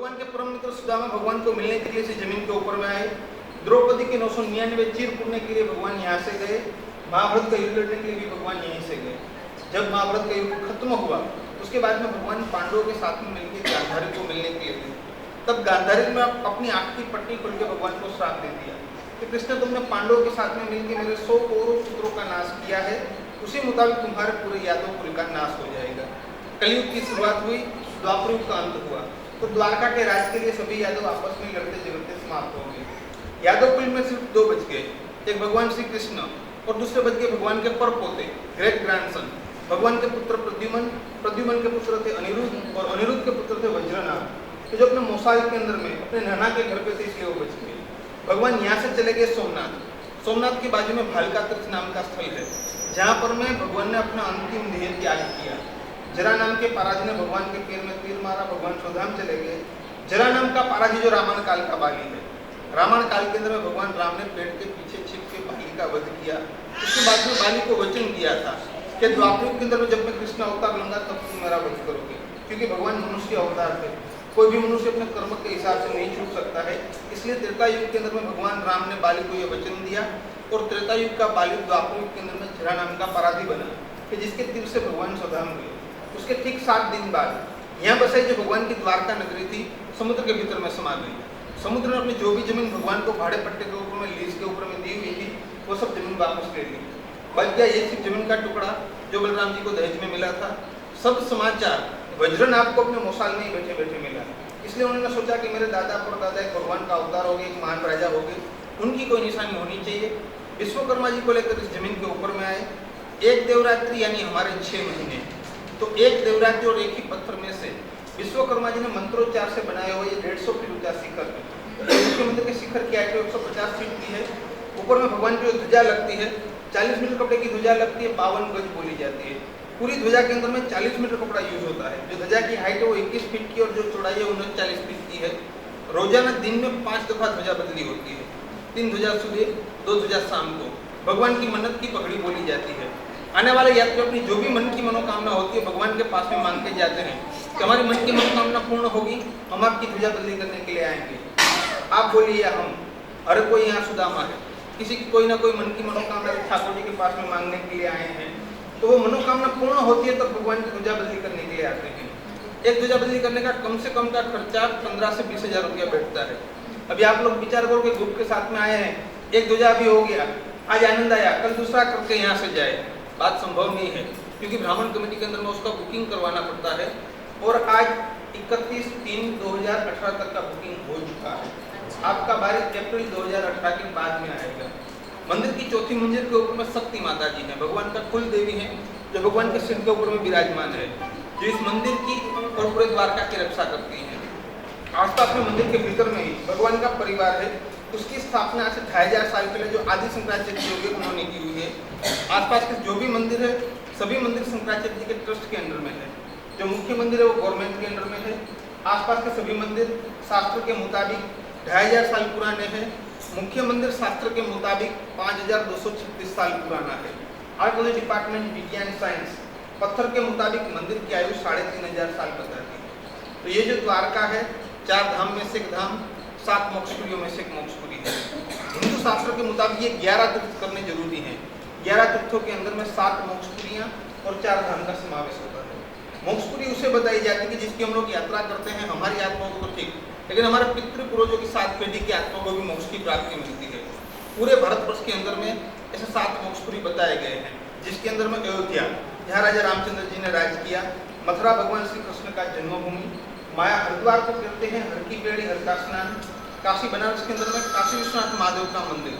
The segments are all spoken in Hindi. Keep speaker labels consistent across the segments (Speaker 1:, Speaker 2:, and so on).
Speaker 1: भगवान के परम मित्र सुदामा भगवान को मिलने के लिए इस जमीन के ऊपर में आए। द्रौपदी के 999 चीर पूरने के लिए भगवान यहाँ से गए। महाभारत का युद्ध लड़ने के लिए भी भगवान यहीं से गए। जब महाभारत का युद्ध खत्म हुआ उसके बाद में भगवान पांडवों के साथ में मिलकर गांधारी को मिलने के लिए गए। तब गांधारी में अपनी आंख की पट्टी खोल के भगवान को श्राप दे दिया कि कृष्ण तुमने पांडवों के साथ में मिलकर मेरे 100 करोड़ पुत्रों का नाश किया है, उसी मुताबिक तुम्हारे पूरे यादव कुल का नाश हो जाएगा। कलयुग की शुरुआत हुई, द्वापर युग का अंत हुआ, तो द्वारका के राज के लिए सभी यादव आपस में लड़ते झगड़ते समाप्त हो गए। यादव कुल में सिर्फ 2 बच गए, एक भगवान श्री कृष्ण और दूसरे बच गए भगवान के परपोते ग्रेट ग्रैंडसन। भगवान के पुत्र प्रद्युमन, प्रद्युमन के पुत्र थे अनिरुद्ध और अनिरुद्ध के पुत्र थे वज्रनाभ, तो जो अपने मौसाल के अंदर में अपने नाना के घर पे थे इसलिए वो बच गए। भगवान यहाँ से चले गए सोमनाथ। सोमनाथ के बाजू में भालका तीर्थ नाम का स्थल है, जहाँ पर में भगवान ने अपना अंतिम देह त्याग किया। जरा नाम के पाराजी ने भगवान के पैर में तीर मारा, भगवान स्वधाम चले गए। जरा नाम का पाराजी जो रामायण काल का बाली है, रामायण काल के अंदर में भगवान राम ने पेड़ के पीछे छिप के बाली का वध किया। उसके बाद में बाली को वचन दिया था कि द्वापर युग के अंदर में जब मैं कृष्ण अवतार लूंगा तब तुम मेरा वध करोगे, क्योंकि भगवान मनुष्य अवतार थे। कोई भी मनुष्य अपने कर्म के हिसाब से नहीं छूट सकता है, इसलिए त्रेता युग के अंदर में भगवान राम ने बाली को यह वचन दिया और त्रेता युग का बाली द्वापर युग के अंदर में जरा नाम का पाराधी बना कि जिसके तीर से भगवान स्वधाम हुए। उसके ठीक 7 दिन बाद यहाँ बसाई जो भगवान की द्वारका नगरी थी समुद्र के भीतर में समा गई। समुद्र ने अपनी जो भी जमीन भगवान को भाड़े पट्टे के ऊपर में लीज के ऊपर में दी हुई थी वो सब जमीन वापस ले ली। बच गया ये सिर्फ जमीन का टुकड़ा जो बलराम जी को दहेज में मिला था। सब समाचार वज्रनाभ को अपने मौसाल में ही बैठे बैठे मिला, इसलिए उन्होंने सोचा कि मेरे दादा परदादा एक भगवान का अवतार हो गए, एक महान राजा हो गए, उनकी कोई निशानी होनी चाहिए। विश्वकर्मा जी को लेकर इस जमीन के ऊपर में आए। एक देवरात्रि यानी हमारे 6 महीने, तो एक देवरात्रि और एक ही पत्थर में से विश्वकर्मा जी ने मंत्रोच्चार से बनाए हुए 150 फीट ऊंचा शिखर, मुख्य मंदिर के शिखर की हाइट 150 फीट की है। ऊपर में भगवान की ध्वजा लगती है, 40 मीटर कपड़े की ध्वजा लगती है, 52 गज बोली जाती है। पूरी ध्वजा के अंदर में 40 मीटर कपड़ा यूज होता है। जो ध्वजा की हाइट है वो 21 फीट की और जो चौड़ाई है 39 फीट की है। रोजाना दिन में 5 दफा ध्वजा बदली होती है, 3 ध्वजा सुबह, 2 ध्वजा शाम को। भगवान की मन्नत की पगड़ी बोली जाती है। आने वाले यात्री अपनी जो भी मन की मनोकामना होती है भगवान के पास में मांग के जाते हैं कि हमारी मन की मनोकामना पूर्ण होगी, हम आपकी ध्वजा बदली करने के लिए आएंगे। आप बोलिए या हम, हर कोई यहाँ सुदामा है, किसी की कोई ना कोई मन की मनोकामना ठाकुर जी के पास में मांगने के लिए आए हैं, तो वो मनोकामना पूर्ण होती है तब भगवान की ध्वजा बदली करने के लिए आते हैं। एक ध्वजा बदली करने का कम से कम का खर्चा 15 से 20 हजार रुपया बैठता है। अभी आप लोग विचार करो कि ग्रुप के साथ में आए हैं, एक ध्वजा भी हो गया, आज आनंद आया, कल दूसरा करके यहाँ से जाए, बात संभव नहीं है, क्योंकि ब्राह्मण कमेटी के अंदर में उसका बुकिंग करवाना पड़ता है। और आज 31/3/2018 तक का बुकिंग हो चुका है। आपका 22 अप्रैल 2018 के बाद में आएगा। मंदिर की चौथी मंजिल के ऊपर में शक्ति माता जी है, भगवान का कुल देवी है, जो भगवान के सिर के ऊपर में विराजमान है, जो इस मंदिर की और पूरे द्वारका की रक्षा करती है। आसपास में मंदिर के भीतर में ही भगवान का परिवार है, उसकी स्थापना आज से 2500 साल पहले जो आदि शंकराचार्य जी होंगे उन्होंने की हुई है। आसपास के जो भी मंदिर है सभी मंदिर शंकराचार्य जी के ट्रस्ट के अंडर में है। जो मुख्य मंदिर है वो गवर्नमेंट के अंडर में है। आसपास के सभी मंदिर शास्त्र के मुताबिक 2500 साल पुराने हैं। मुख्य मंदिर शास्त्र के मुताबिक 5236 साल पुराना है। आर्कियोलॉजी डिपार्टमेंट विज्ञान साइंस पत्थर के मुताबिक मंदिर की आयु 3500 साल बताती है। तो ये जो द्वारका है 4 धाम में से एक धाम, 7 मोक्षपुरियों में से एक मोक्षपुरी है। हिंदू शास्त्र के मुताबिक ये 11 तीर्थ करने जरूरी हैं। 11 तीर्थों के अंदर में 7 मोक्षपुरियाँ और 4 धाम का समावेश होता है। मोक्षपुरी उसे बताई जाती है कि जिसकी हम लोग यात्रा करते हैं, हमारी आत्माओं को तो ठीक, लेकिन हमारे पितृ पूर्वजों की 7 पीढ़ी की आत्मा को भी मोक्ष की प्राप्ति मिलती है। पूरे भारतवर्ष के अंदर में ऐसे 7 मोक्षपुरी बताए गए हैं, जिसके अंदर में अयोध्या, जहाँ राजा रामचंद्र जी ने राज किया, मथुरा भगवान श्री कृष्ण का जन्मभूमि, माया हरिद्वार को कहते हैं हर की पेड़ी हर का स्नान, काशी बनारस के अंदर में काशी विश्वनाथ महादेव का मंदिर,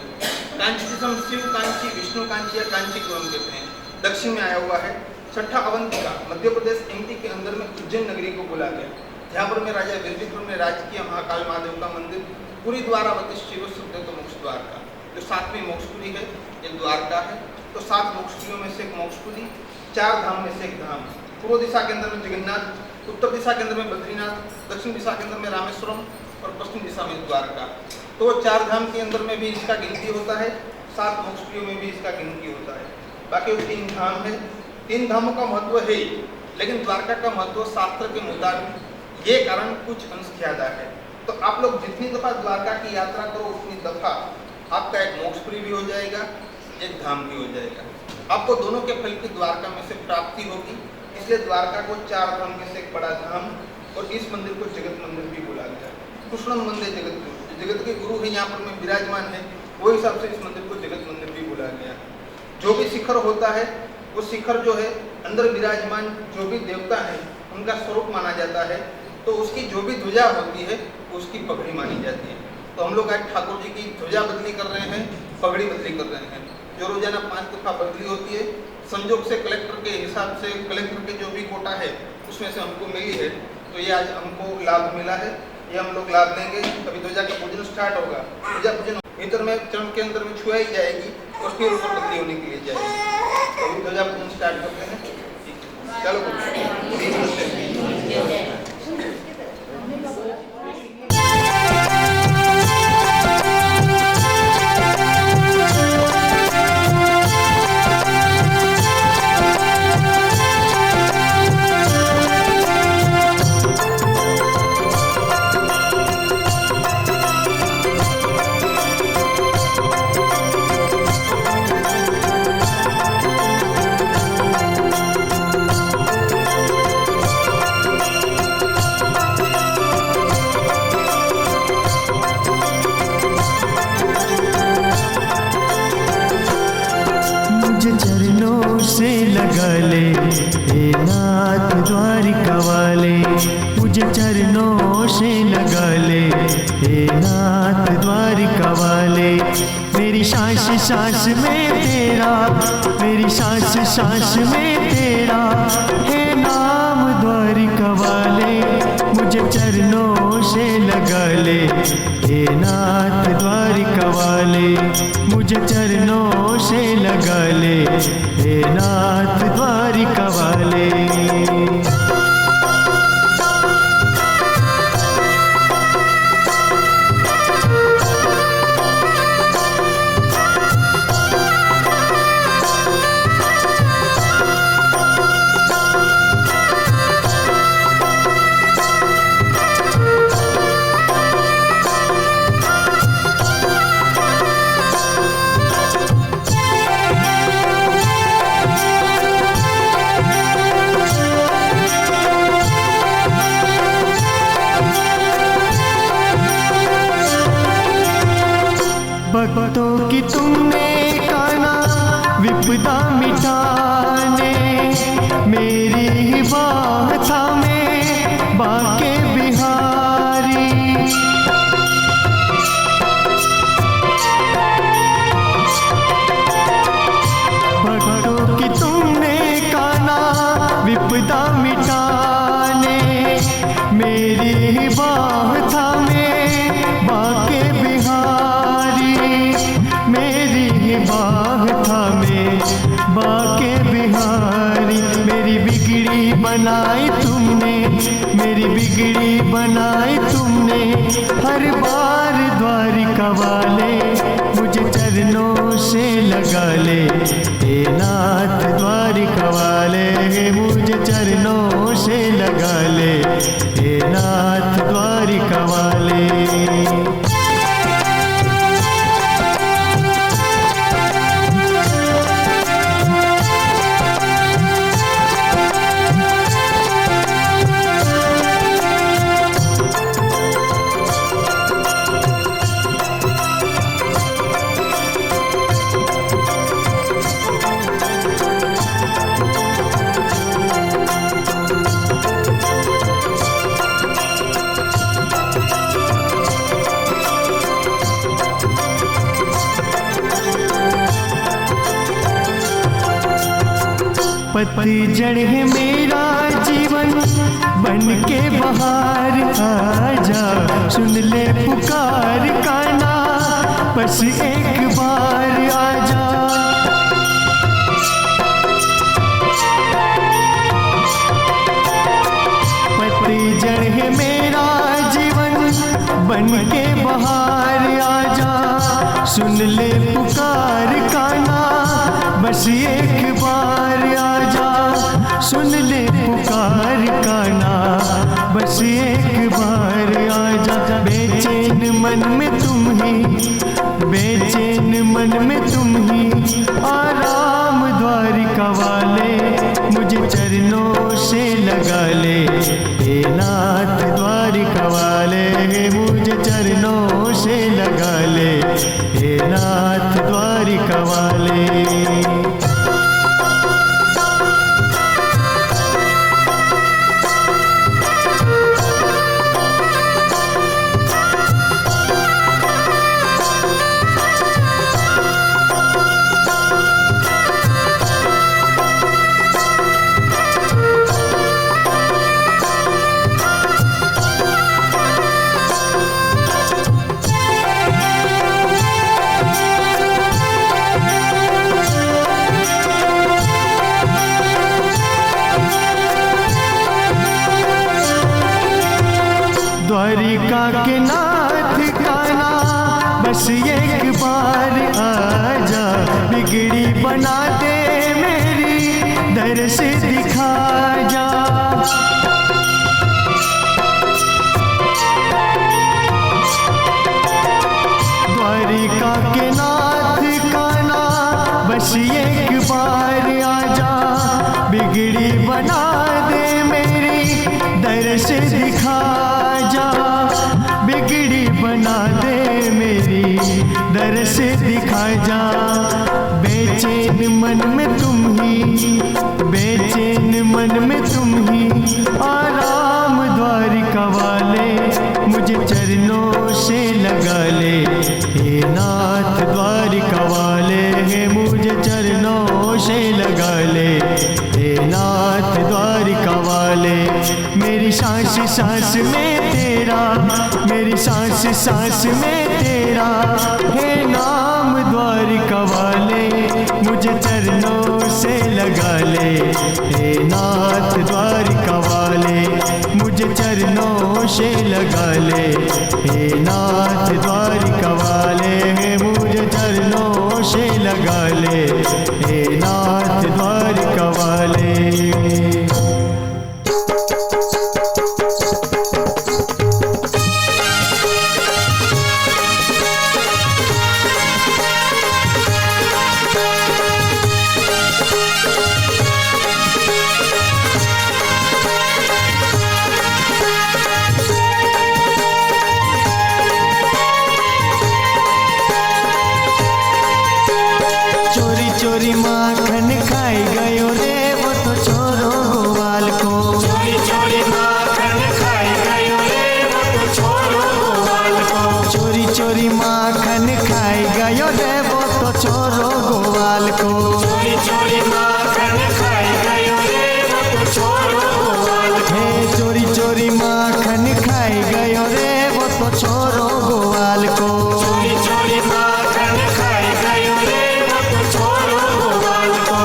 Speaker 1: कांची जिसम शिव कांची, विष्णु कांची या कांचीपुरम कहते हैं, दक्षिण में आया हुआ है। छठा अवंतिका मध्य प्रदेश एमपी के अंदर में उज्जैन नगरी को बोला गया, जहाँ पर में राजा वीरविक्रम ने राज किया, महाकाल महादेव का मंदिर, पूरी द्वारावती शिव शुद्ध तो मोक्ष द्वार का जो 7वीं मोक्षपुरी है ये द्वारका है। तो 7 मोक्षपुरियों में से एक मोक्षपुरी, 4 धाम में से एक धाम। पूर्व दिशा के अंदर में जगन्नाथ, उत्तर दिशा के अंदर में बद्रीनाथ, दक्षिण दिशा के अंदर में रामेश्वरम और पश्चिम दिशा में द्वारका। तो 4 धाम के अंदर में भी इसका गिनती होता है, 7 मोक्षपुरियों में भी इसका गिनती होता है। बाकी वो 3 धाम है। 3 धामों का महत्व है, लेकिन द्वारका का महत्व शास्त्र के मुताबिक ये कारण कुछ अंश ज्यादा है। तो आप लोग जितनी दफा द्वारका की यात्रा करो उतनी दफा आपका एक मोक्ष फ्री भी हो जाएगा, एक धाम भी हो जाएगा। आपको दोनों के फल की द्वारका में से प्राप्ति होगी। इसलिए द्वारका को 4 धाम में से एक बड़ा धाम और इस मंदिर को जगत मंदिर भी बोला गया। कृष्ण मंदिर जगत गुरु, जगत के गुरु है यहाँ पर में विराजमान है, वो हिसाब से इस मंदिर को जगत मंदिर भी बोला गया। जो भी शिखर होता है वो शिखर जो है अंदर विराजमान जो भी देवता है उनका स्वरूप माना जाता है। तो उसकी जो भी ध्वजा होती है उसकी पगड़ी मानी जाती है। तो हम लोग आज ठाकुर जी की ध्वजा बदली कर रहे हैं, पगड़ी बदली कर रहे हैं, जो रोजाना 5 दफा बदली होती है। संजोग से कलेक्टर के हिसाब से कलेक्टर के जो भी कोटा है उसमें से हमको मिली है, तो ये आज हमको लाभ मिला है, ये हम लोग लाभ लेंगे। अभी ध्वजा का पूजन स्टार्ट होगा। ध्वजा पूजन भीतर में चरण के अंदर में छुआई जाएगी और फिर ऊपर बदली होने के लिए जाएगी। तो अभी ध्वजा पूजन स्टार्ट करते हैं। चलो
Speaker 2: सांस में तेरा, मेरी सांस सांस में तेरा है नाम द्वारिका वाले। मुझे चरणों से लगा ले हे नाथ द्वारिका वाले, मुझे चरणों से लगा ले हे नाथ द्वारिका वाले। भक्तों की तुमने काना विपदा मिटाने, मेरी ही बाह थामे बाके बिहारी। भक्तों की तुमने काना विपदा मिटाने, मेरी ही बाह थामे बाके बिहारी। मेरी ही बाह थामे बाके बिहारी। मेरी बिगड़ी बनाई तुमने, मेरी बिगड़ी बनाई तुमने हर बार द्वारिका वाले। मुझे चरणों से लगा ले हे नाथ द्वारिका वाले, मुझे चरणों से लगा ले हे नाथ द्वारिका वाले। पतझड़ है मेरा जीवन बन के बहार आजा, सुन ले पुकार काना बस एक बार आजा। पतझड़ है मेरा जीवन बन के बहार आजा, सुन ले पुकार काना बस एक बार आजा। सुन ले पुकार काना बस एक बार आजा। बेचैन मन में तुम ही, बेचैन मन में तुम ही, आराम द्वारिका वाले मुझे चरणों से लगा ले। हे नाथ द्वारिका वाले मुझे चरणों से लगा ले। हे नाथ द्वारिका वाले। द्वारिका के नाथ काना बस एक बार आजा। बिगड़ी बना दे मेरी दर से दिखा जा। द्वारिका के नाथ काना बस एक बार आजा। बिगड़ी बना दे मेरी दर से दिखा जा। बिगड़ी बना दे मेरी दर से दिखा जा। बेचैन मन में तुम ही, बेचैन मन में तुम ही, आराम द्वारिका वाले मुझे चरणों से लगा ले। हे नाथ द्वारिका वाले मुझे चरणों से लगा ले। हे नाथ द्वारिका वाले। मेरी सांस सांस में तेरा, मेरी सांस सांस में तेरा है नाम द्वारिका वाले मुझे चरणों से लगा ले। हे नाथ द्वारिका वाले मुझे चरणों से लगा ले। हे नाथ द्वारिका वाले मुझे चरणों से लगा ले। हे नाथ द्वारिका वाले। चोरी चोरी माखन खाई गयो रे वो तो छोरो गोवाल को।
Speaker 3: चोरी चोरी माखन खाई गयो रे वो तो छोरो गोवाल को।
Speaker 2: चोरी चोरी माखन खाई गयो रे वो तो छोरो गोवाल को।
Speaker 3: चोरी चोरी माखन खाई गयो रे वो तो छोरो गोवाल को।
Speaker 2: हे चोरी चोरी माखन खाई गयो रे वो तो छोरो गोवाल को।
Speaker 3: चोरी चोरी माखन खाई गयो रे वो तो छोरो गोवाल को।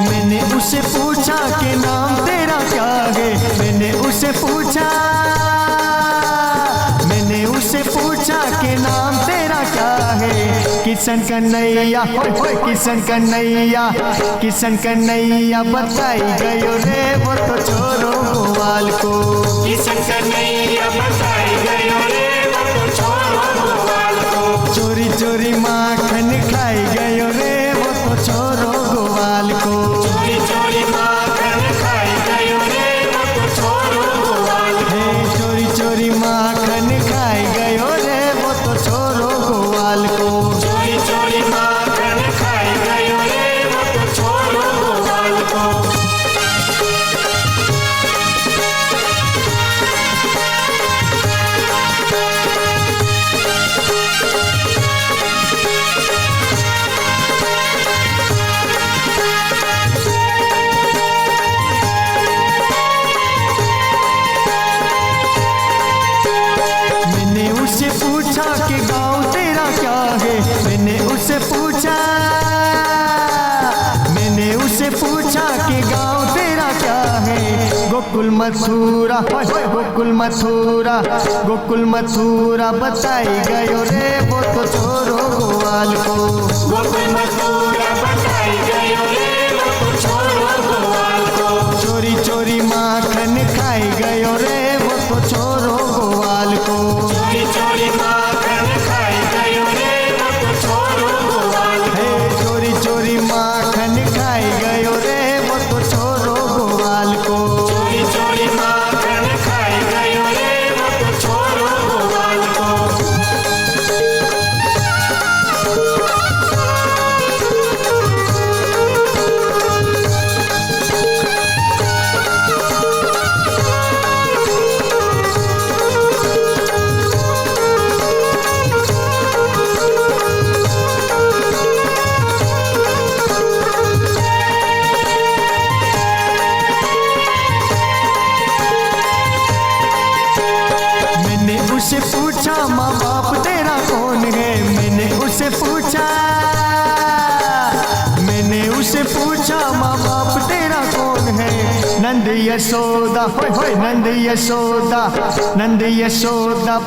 Speaker 2: मैंने उसे पूछा कि नाम तेरा क्या है। मैंने उसे पूछा, मैंने उसे पूछा कि नाम तेरा क्या है। किशन कन्हैया होय किशन कन्हैया, किशन कन्हैया बताई गयो रे वो तो छोरो गोवाल को।
Speaker 3: किशन कन्हैया बताई गयो रे वो तो छोरो गोवाल को।
Speaker 2: चोरी चोरी माखन खाई गयो रे वो तो छोरो गोवाल को।
Speaker 3: चोरी चोरी माखन खाई गयो रे वो तो छोरो गोवाल को।
Speaker 2: हे चोरी चोरी माखन खाई गयो रे वो तो छोरो गोवाल को।
Speaker 3: चोरी चोरी माखन खाई गयो रे वो तो छोरो गोवाल को।
Speaker 2: क्या है? मैंने उससे पूछा कि गाँव तेरा क्या है? गोकुल मथुरा, गोकुल मथुरा, गोकुल मथुरा बताई गयो रे वो तो छोरो गोवाल को।
Speaker 3: गोकुल मथुरा बताई गयो रे वो तो छोरो गोवाल को।
Speaker 2: चोरी चोरी माखन खाई गयो रे वो तो छोरो गोवाल को।
Speaker 3: चोरी चोरी माखन खाई गयो रे वो तो छोरो गोवाल को।
Speaker 2: चोरी चोरी माखन खाई गयो रे वो तो छोरो गोवाल को।
Speaker 3: चोरी चोरी माखन खाई गयो रे वो तो छोरो गोवाल को।
Speaker 2: उससे पूछा माँ बाप तेरा कौन है? मैंने उससे पूछा माँ बाप तेरा कौन है? नंद यशोदा, होय होय नंद यशोदा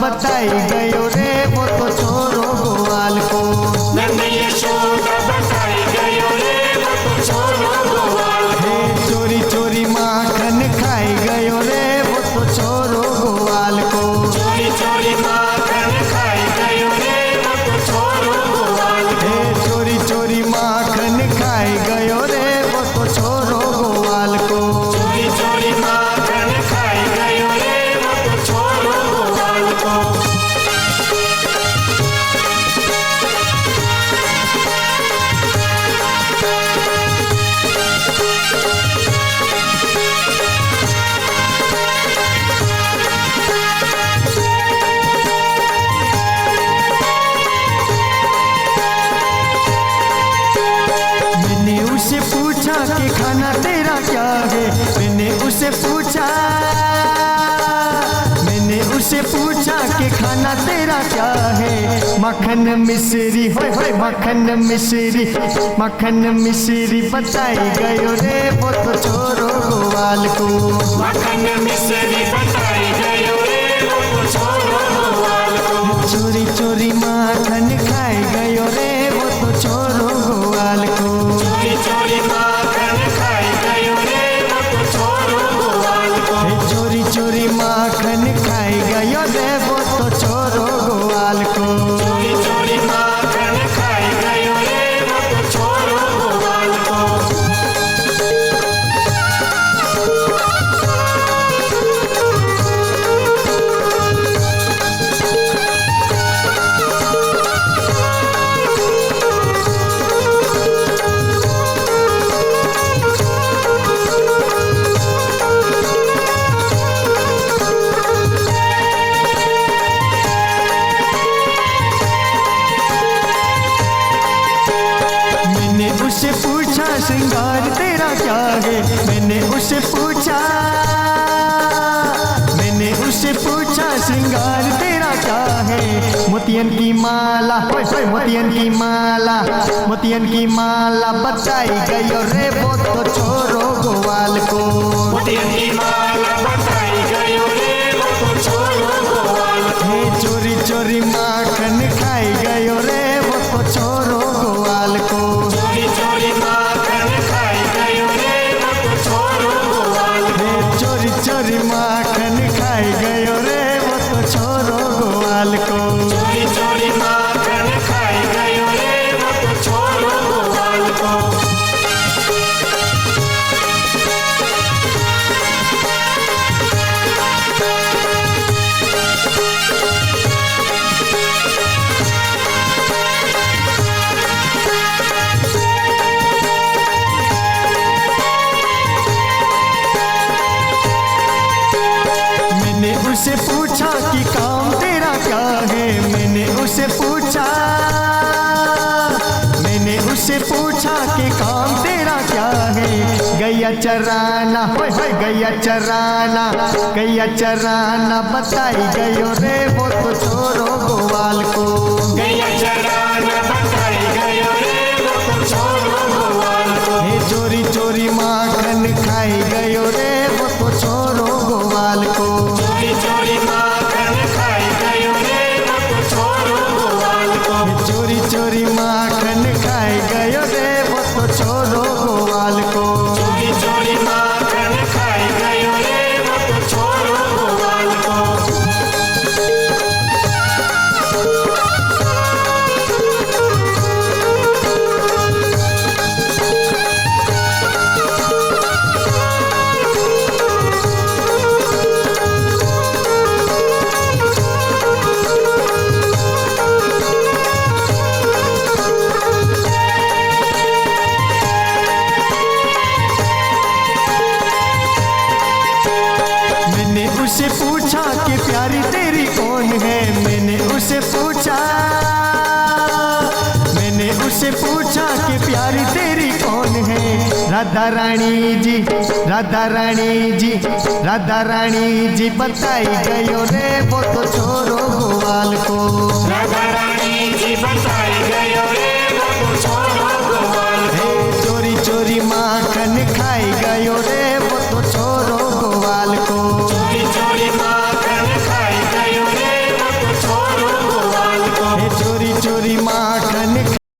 Speaker 2: बताई गयो रे वो तो छोरो गोवाल को।
Speaker 3: नंद यशोदा बताई गयो रे वो तो छोरो गोवाल को।
Speaker 2: चोरी चोरी माखन खाई गयो रे वो तो छोरो गोवाल को।
Speaker 3: चोरी चोरी माखन खाई गयो रे वो तो छोरो गोवाल को।
Speaker 2: चोरी चोरी माखन खाई गयो रे वो तो छोरो गोवाल को।
Speaker 3: चोरी चोरी माखन खाई गयो रे वो तो छोरो गोवाल को।
Speaker 2: मैंने उससे पूछा कि खाना तेरा क्या है? मैंने उससे पूछा कि खाना तेरा क्या है? मक्खन मिश्री, होय होय मक्खन मिश्री बताई गयो रे वो तो छोरो गोवाल को।
Speaker 3: मक्खन मिश्री बताई गयो रे वो तो छोरो गोवाल को।
Speaker 2: चोरी चोरी माखन खाई गयो रे वो तो छोरो गोवाल को।
Speaker 3: चोरी चोरी माखन खाई गयो रे वो तो छोरो गोवाल को।
Speaker 2: चोरी चोरी माखन खाई गयो रे वो तो छोरो गोवाल को।
Speaker 3: चोरी चोरी माखन खाई गयो रे वो तो छोरो गोवाल को।
Speaker 2: उससे पूछा श्रृंगार तेरा क्या है? मैंने उससे पूछा श्रृंगार तेरा क्या है? मोतियन की माला, होय होय मोतियन की माला बताई गयो रे वो तो छोरो गोवाल को।
Speaker 3: मोतियन की माला बताई गयो रे वो तो छोरो गोवाल को।
Speaker 2: चोरी चोरी माखन खाई गयो रे वो तो छोरो गोवाल को।
Speaker 3: चोरी चोरी माखन खाई गयो रे वो तो छोरो गोवाल को।
Speaker 2: चोरी चोरी माखन खाई गयो रे वो तो छोरो गोवाल को।
Speaker 3: चोरी चोरी माखन खाई गयो रे वो तो छोरो गोवाल को।
Speaker 2: मैंने उससे पूछा कि काम तेरा क्या है? मैंने उससे पूछा कि काम तेरा क्या है? गैया चराना, होय होय गैया चराना बताई गयो रे वो तो छोरो गोवाल को।
Speaker 3: गैया
Speaker 2: चोरी माखन खाई गयो रे वो तो छोरो गोवाल को।
Speaker 3: चोरी चोरी माखन खाई गयो रे वो तो छोरो गोवाल को।
Speaker 2: उससे पूछा कि प्यारी तेरी कौन है, मैंने उसे पूछा कि प्यारी तेरी कौन है। राधा रानी जी राधा रानी जी राधा रानी जी बताई गयो रे वो तो छोरो गोवाल को।
Speaker 3: राधा रानी जी बताई गयो रे वो तो छोरो गोवाल को।
Speaker 2: चोरी चोरी माखन खाई गयो रे